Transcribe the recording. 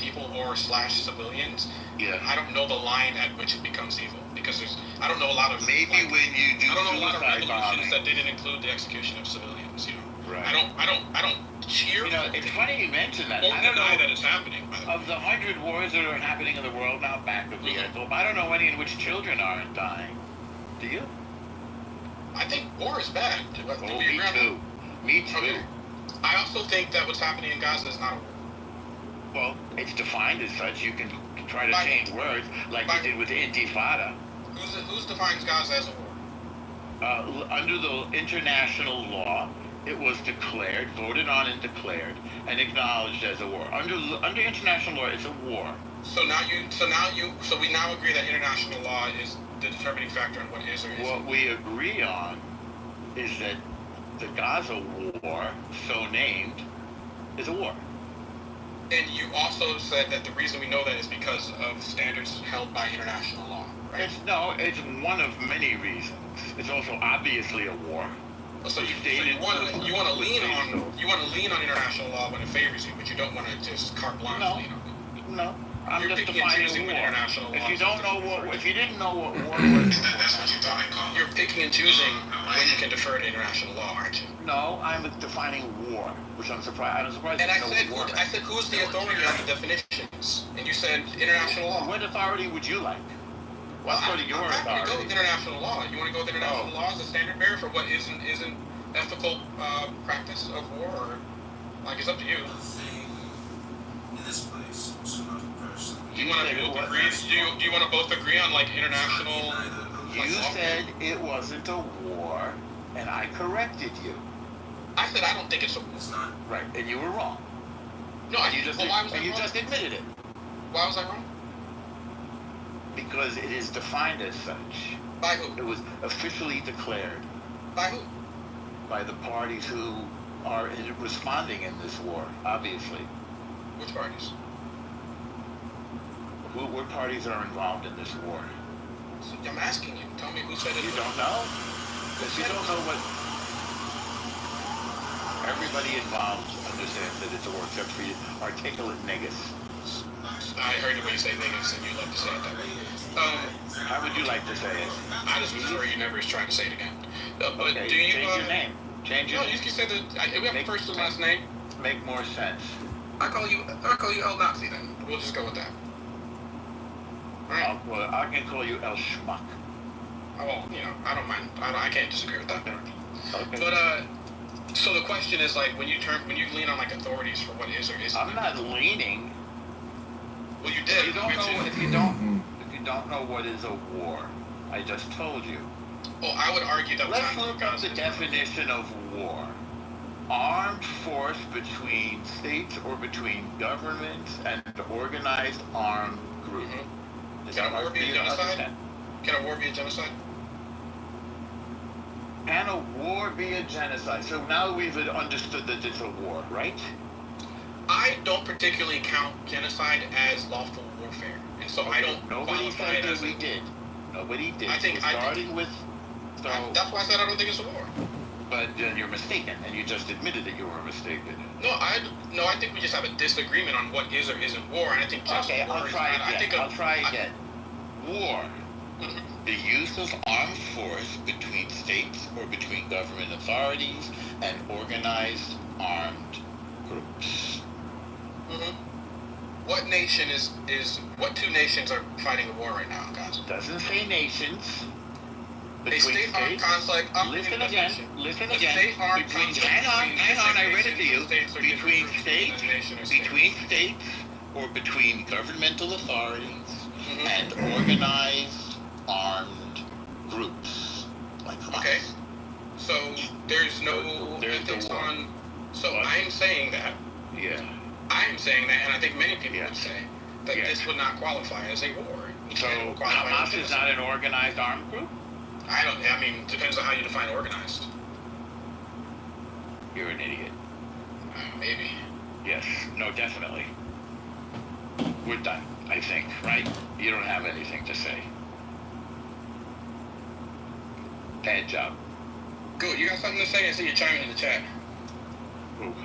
people or slash civilians, Yeah. I don't know the line at which it becomes evil, because I don't know a lot of maybe when you do I don't know a lot of suicide revolutions bombing. that didn't include the execution of civilians. Right. I don't cheer. It's funny you mention that. Or I don't deny know that it's happening. By the way. of the 100 wars that are happening in the world now, back of the envelope. I don't know any in which children aren't dying. Do you? I think war is bad. Oh, me too. Me too. Okay. I also think that what's happening in Gaza is not a war. Well, it's defined as such. You can try to change words like you did with Intifada. Who's defines Gaza as a war? Under the international law, it was declared, voted on and declared, and acknowledged as a war. Under international law, it's a war. So we now agree that international law is the determining factor on what is or isn't. What we agree on is that the Gaza war, so named, is a war. And you also said that the reason we know that is because of standards held by international law, right? It's one of many reasons. It's also obviously a war. So you want to lean on international law when it favors you, but you don't want to just carte blanche lean on it. No. I'm You're just picking and defining choosing war. international law. If you didn't know what war was, that's what you're picking and choosing when you can defer to international law, aren't you? No, I'm defining war, which I'm surprised. And I said, who's the authority on the definitions? And you said international law. What authority would you like? Well, Let's go to your I'm happy authority. to go with international law. You want to go with international law as a standard bearer for what isn't ethical practice of war, or it's up to you. In this place, also not a person. Do you want to both agree? Do you want to both agree on international? You said it wasn't a war, and I corrected you. I said I don't think it's a war. It's not. Right, and you were wrong. No, you just admitted it. Why was I wrong? Because it is defined as such. By who? It was officially declared. By who? By the parties who are responding in this war, obviously. Which parties? What parties are involved in this war? So I'm asking you. Tell me who said it. You don't know? Because you don't know what... Everybody involved understands that it's a war, except for you. Articulate negus. I heard the way you say negus, and you love to say it that way. How would you like to say it? I just prefer you never try to say it again. But okay, do you... change your name. Change your name. No, you can say that... we have a first and last name. Make more sense. I'll call you El Nazi then. We'll just go with that. Alright. Well, I can call you El Schmuck. Oh, well, I don't mind. I can't disagree with that. Okay. But, so the question is, when you lean on, authorities for what is or isn't... I'm not leaning. Well, you did. If you don't know what is a war, I just told you. Well, I would argue that... Let's look up the definition of war. Armed force between states or between governments and organized armed group. Mm-hmm. Can a war be a genocide? Can a war be a genocide? Can a war be a genocide? So now we've understood that it's a war, right? I don't particularly count genocide as lawful warfare, and so I don't. Nobody said that we did. Nobody did. That's why I said I don't think it's a war. But then you're mistaken, and you just admitted that you were mistaken. No, I think we just have a disagreement on what is or isn't war, and I think just okay, war I'll try is again. War. Mm-hmm. The use of armed force between states or between government authorities and organized armed groups. Mm-hmm. What nation what two nations are fighting a war right now in Gaza? Doesn't say nations. A state-armed conflict. Listen again. Hang on, I read it to you. Between states or between governmental authorities and organized armed groups like Hamas. Okay. So there's no ethics on. So what? I'm saying that. Yeah. I'm saying that, and I think many people would say that this would not qualify as a war. So Hamas is not an organized armed group? Depends on how you define organized. You're an idiot. Maybe. Yes. No, definitely. We're done, I think, right? You don't have anything to say. Bad job. Good. You got something to say? I see you chiming in the chat. Ooh.